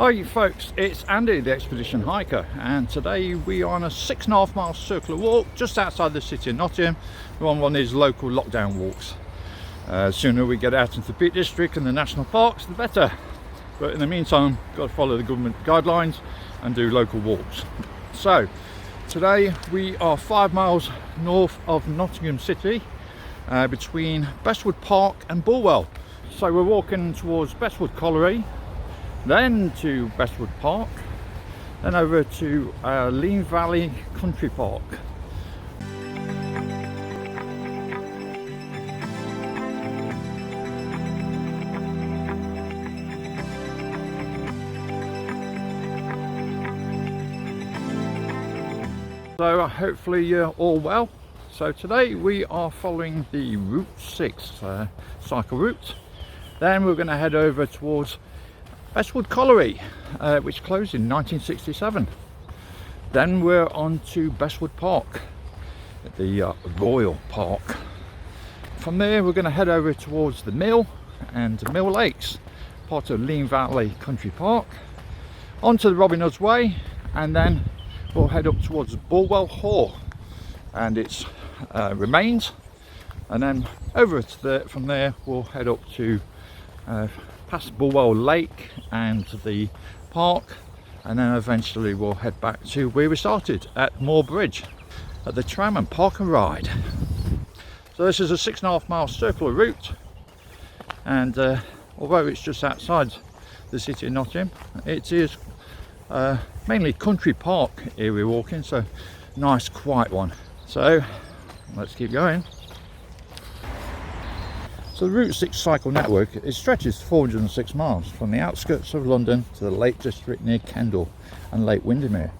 Hi folks, it's Andy the Expedition Hiker, and today we are on a 6.5 mile circular walk just outside the city of Nottingham. We're on one of these local lockdown walks. The sooner we get out into the Peak District and the national parks, the better. But in the meantime, got to follow the government guidelines and do local walks. So today we are 5 miles north of Nottingham City, between Bestwood Park and Bulwell. So we're walking towards Bestwood Colliery, then to Bestwood Park, then over to Lean Valley Country Park. So hopefully you're all well. So today we are following the Route 6 cycle route. Then we're going to head over towards Bestwood Colliery, which closed in 1967. Then we're on to Bestwood Park, the Royal Park. From there we're going to head over towards the Mill and Mill Lakes, part of Lean Valley Country Park, onto the Robin Hood's Way, and then we'll head up towards Bulwell Hall and its remains, and then over to from there we'll head up to past Bulwell Lake and the park, and then eventually we'll head back to where we started at Moor Bridge at the tram and park and ride. So this is a 6.5 mile circular route, and although it's just outside the city of Nottingham, it is mainly country park area walking, so nice quiet one. So let's keep going. So the Route 6 cycle network, it stretches 406 miles from the outskirts of London to the Lake District near Kendal and Lake Windermere.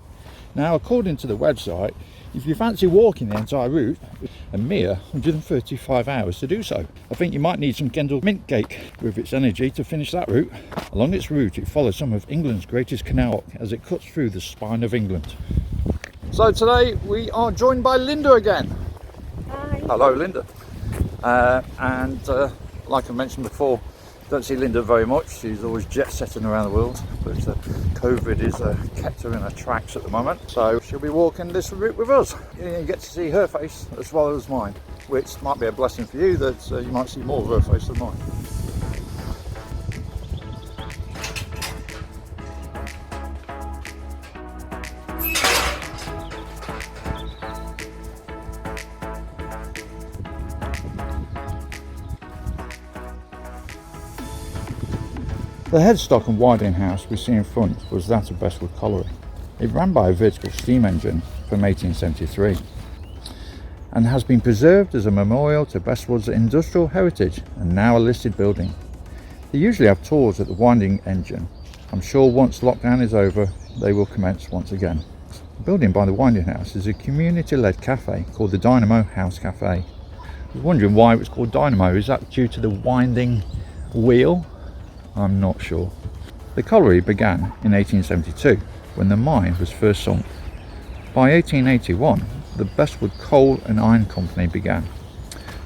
Now, according to the website, if you fancy walking the entire route, a mere 135 hours to do so. I think you might need some Kendal mint cake with its energy to finish that route. Along its route it follows some of England's greatest canal as it cuts through the spine of England. So today we are joined by Linda again. Hi. Hello Linda. Like I mentioned before, don't see Linda very much. She's always jet setting around the world, but COVID has kept her in her tracks at the moment, so she'll be walking this route with us. You get to see her face as well as mine, which might be a blessing for you, that you might see more of her face than mine. The headstock and winding house we see in front was that of Bestwood Colliery. It ran by a vertical steam engine from 1873 and has been preserved as a memorial to Bestwood's industrial heritage and now a listed building. They usually have tours at the winding engine. I'm sure once lockdown is over they will commence once again. The building by the winding house is a community-led cafe called the Dynamo House Cafe. I was wondering why it was called Dynamo. Is that due to the winding wheel? I'm not sure. The colliery began in 1872 when the mine was first sunk. By 1881 the Bestwood Coal and Iron Company began,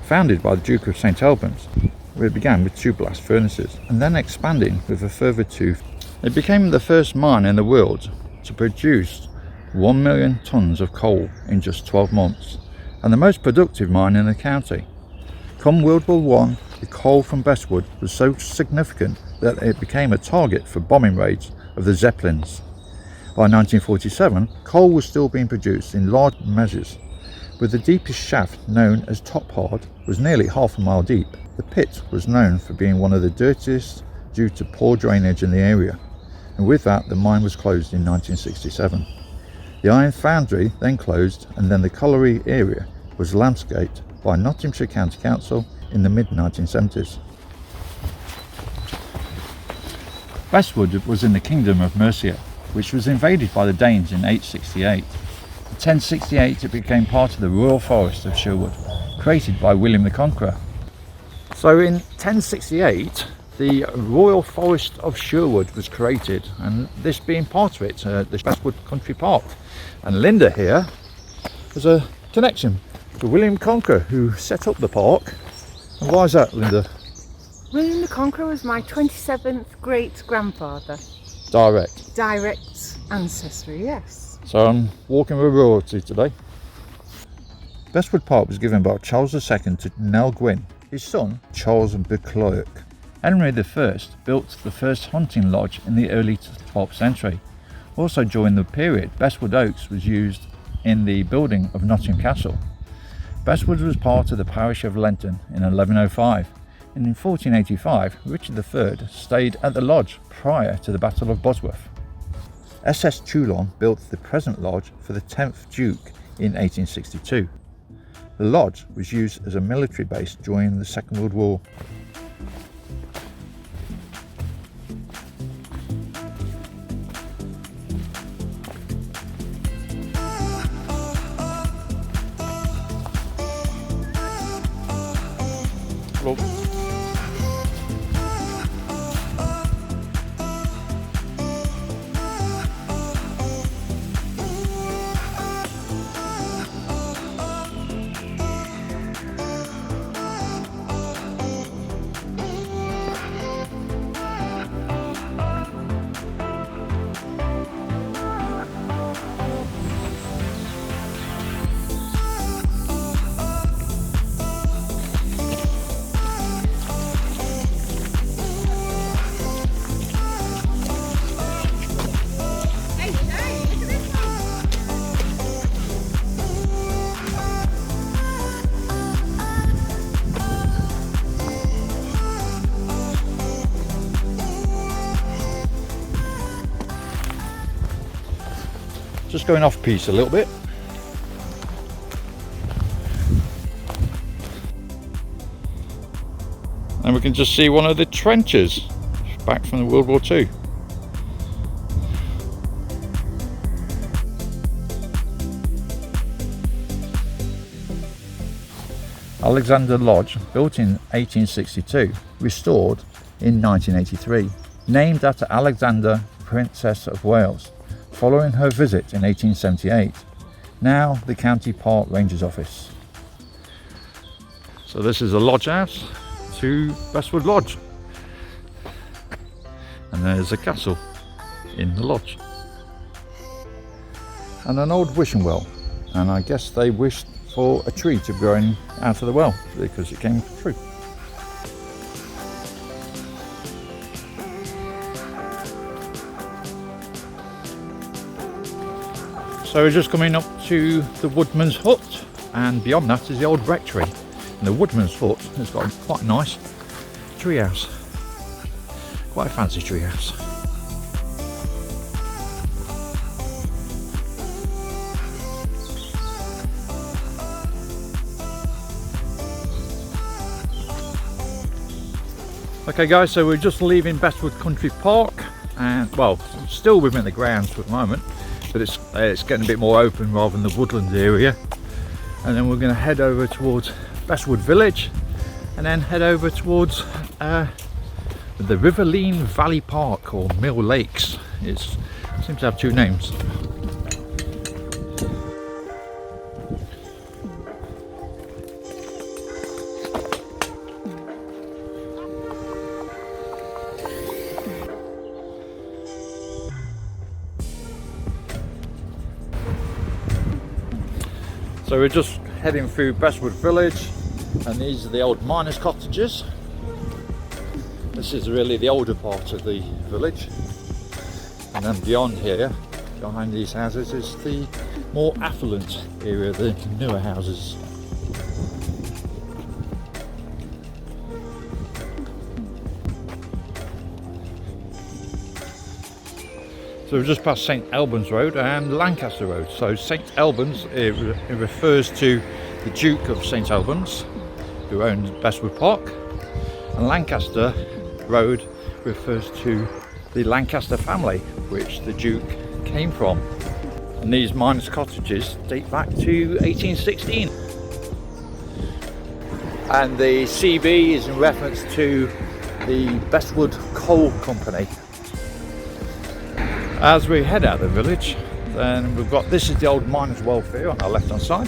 founded by the Duke of St Albans, where it began with 2 blast furnaces and then expanding with a further 2. It became the first mine in the world to produce 1 million tonnes of coal in just 12 months and the most productive mine in the county. Come World War I, the coal from Bestwood was so significant that it became a target for bombing raids of the Zeppelins. By 1947, coal was still being produced in large measures, with the deepest shaft, known as Top Hard, was nearly half a mile deep. The pit was known for being one of the dirtiest due to poor drainage in the area, and with that the mine was closed in 1967. The iron foundry then closed, and then the colliery area was landscaped by Nottinghamshire County Council in the mid-1970s. Bestwood was in the Kingdom of Mercia, which was invaded by the Danes in 868. In 1068 it became part of the Royal Forest of Sherwood, created by William the Conqueror. So in 1068 the Royal Forest of Sherwood was created, and this being part of it, the Bestwood Country Park. And Linda here has a connection to William Conqueror, who set up the park. And why is that, Linda? William the Conqueror was my 27th great grandfather. Direct ancestry, yes. So I'm walking with royalty today. Bestwood Park was given by Charles II to Nell Gwyn, his son Charles Buccleuch. Henry I built the first hunting lodge in the early 12th century. Also during the period, Bestwood Oaks was used in the building of Nottingham Castle. Bestwood was part of the parish of Lenton in 1105, and in 1485 Richard III stayed at the lodge prior to the Battle of Bosworth. SS Toulon built the present lodge for the 10th Duke in 1862. The lodge was used as a military base during the Second World War. Just going off piece a little bit. And we can just see one of the trenches back from the World War II. Alexander Lodge, built in 1862, restored in 1983, named after Alexander, Princess of Wales, following her visit in 1878, now the County Park Ranger's Office. So this is a lodge house to Bestwood Lodge, and there's a castle in the lodge, and an old wishing well, and I guess they wished for a tree to grow out of the well because it came true. So we're just coming up to the Woodman's hut, and beyond that is the old rectory. And the Woodman's hut has got quite a nice tree house, quite a fancy tree house. Okay guys, so we're just leaving Bestwood Country Park, and well, still within the grounds for the moment, but it's getting a bit more open rather than the woodland area. And then we're going to head over towards Bestwood Village, and then head over towards the Riverline Valley Park, or Mill Lakes. It seems to have two names. So we're just heading through Bestwood Village, and these are the old Miners Cottages. This is really the older part of the village, and then beyond here, behind these houses, is the more affluent area, the newer houses. So we've just passed St Albans Road and Lancaster Road. So St Albans, it refers to the Duke of St Albans, who owned Bestwood Park, and Lancaster Road refers to the Lancaster family, which the Duke came from. And these Miners Cottages date back to 1816. And the CB is in reference to the Bestwood Coal Company. As we head out of the village, then we've got, this is the old Miners' Welfare on our left hand side,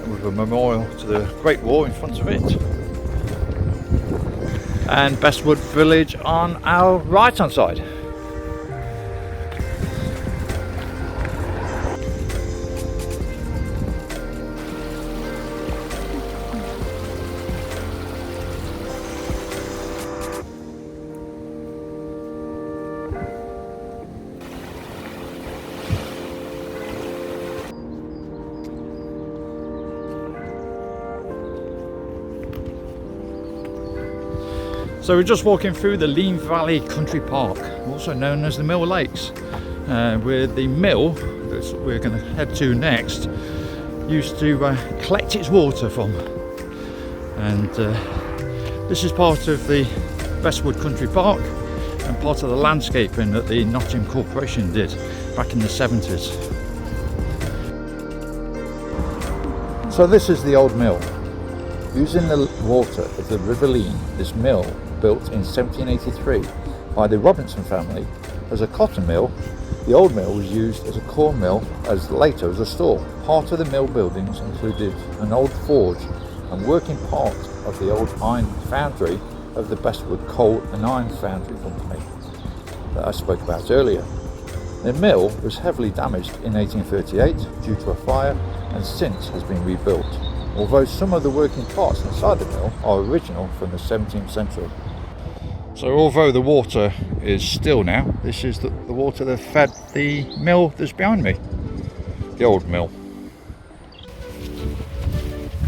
with a memorial to the Great War in front of it. and Bestwood village on our right hand side. So we're just walking through the Lean Valley Country Park, also known as the Mill Lakes, where the mill that we're going to head to next used to collect its water from. And this is part of the Bestwood Country Park and part of the landscaping that the Nottingham Corporation did back in the 70s. So this is the old mill. Using the water of the River Lean, this mill, built in 1783 by the Robinson family as a cotton mill, the old mill was used as a corn mill, as later as a store. Part of the mill buildings included an old forge and working part of the old iron foundry of the Bestwood Coal and Iron Foundry Company that I spoke about earlier. The mill was heavily damaged in 1838 due to a fire and since has been rebuilt, although some of the working parts inside the mill are original from the 17th century. So although the water is still now, this is the water that fed the mill that's behind me, the old mill.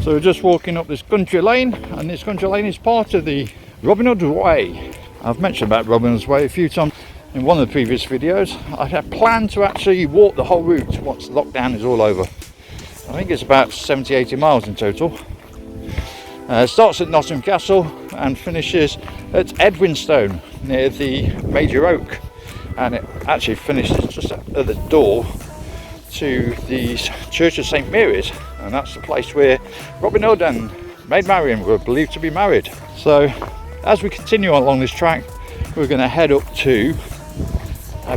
So we're just walking up this country lane, and this country lane is part of the Robin Hood Way. I've mentioned about Robin Hood's Way a few times in one of the previous videos. I had planned to actually walk the whole route once the lockdown is all over. I think it's about 70-80 miles in total. Starts at Nottingham Castle and finishes at Edwinstone near the Major Oak, and it actually finishes just at the door to the Church of St Mary's, and that's the place where Robin Hood and Maid Marian were believed to be married. So as we continue along this track, we're going to head up to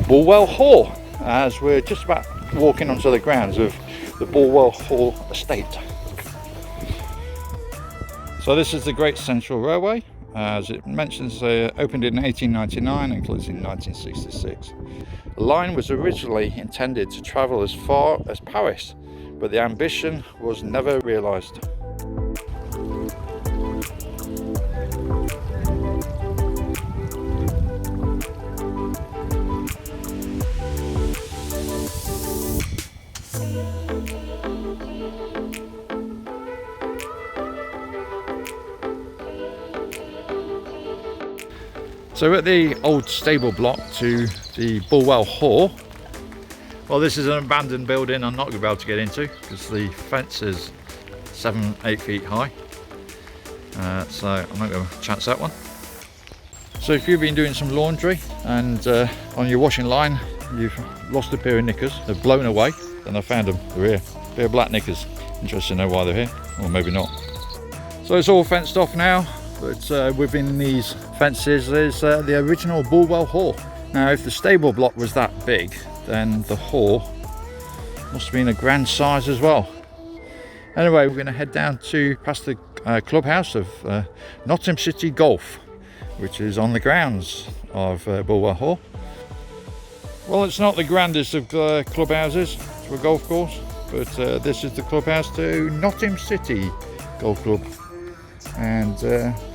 Bulwell Hall, as we're just about walking onto the grounds of the Bulwell Hall estate. So this is the Great Central Railway, as it mentions, opened in 1899 and closed in 1966. The line was originally intended to travel as far as Paris, but the ambition was never realised. So at the old stable block to the Bulwell Hall, well, this is an abandoned building I'm not going to be able to get into because the fence is 7-8 feet high, so I'm not going to chance that one. So if you've been doing some laundry and on your washing line you've lost a pair of knickers, they've blown away, then I found them, they're here, a pair of black knickers. Interested to know why they're here, or maybe not. So it's all fenced off now. But within these fences is the original Bulwell Hall. Now if the stable block was that big, then the hall must have been a grand size as well. Anyway, we're going to head down to past the clubhouse of Nottingham City Golf, which is on the grounds of Bulwell Hall. Well, it's not the grandest of clubhouses to a golf course, but this is the clubhouse to Nottingham City Golf Club. And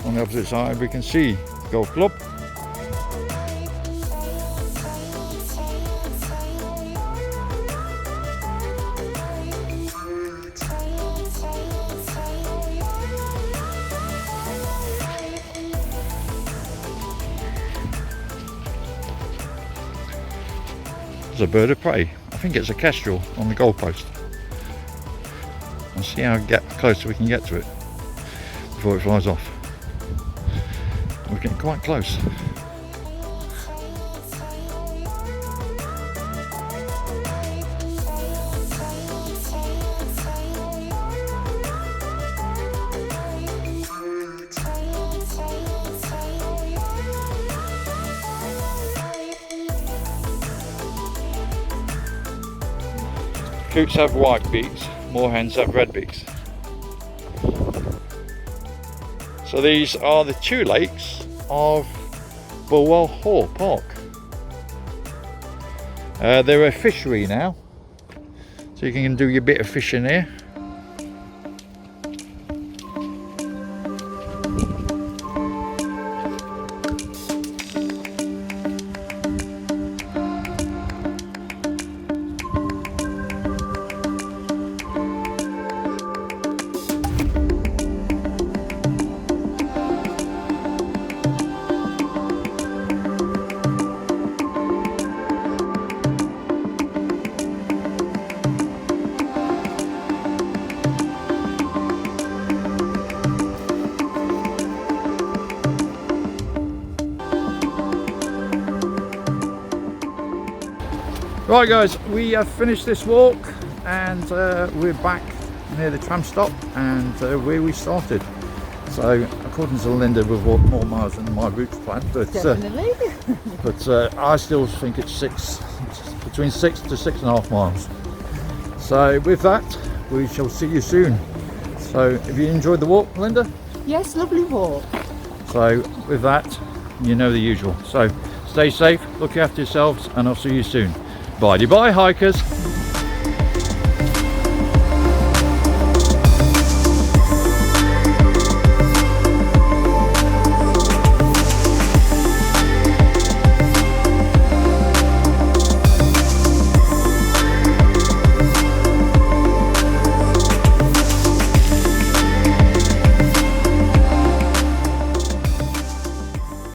on the opposite side we can see the golf club. There's a bird of prey. I think it's a kestrel on the goalpost. I'll see how close we can get to it before it flies off. We're getting quite close. Coots have white beaks, moorhens have red beaks. So these are the two lakes of Bulwell Hall Park. They're a fishery now, so you can do your bit of fishing here. Right guys, we have finished this walk and we're back near the tram stop and where we started. So according to Linda, we've walked more miles than my route plan, but Definitely. but I still think it's between 6 to 6.5 miles. So with that, we shall see you soon. So have you enjoyed the walk, Linda? Yes, lovely walk. So with that, you know the usual. So stay safe, look after yourselves, and I'll see you soon. Bye-bye, hikers.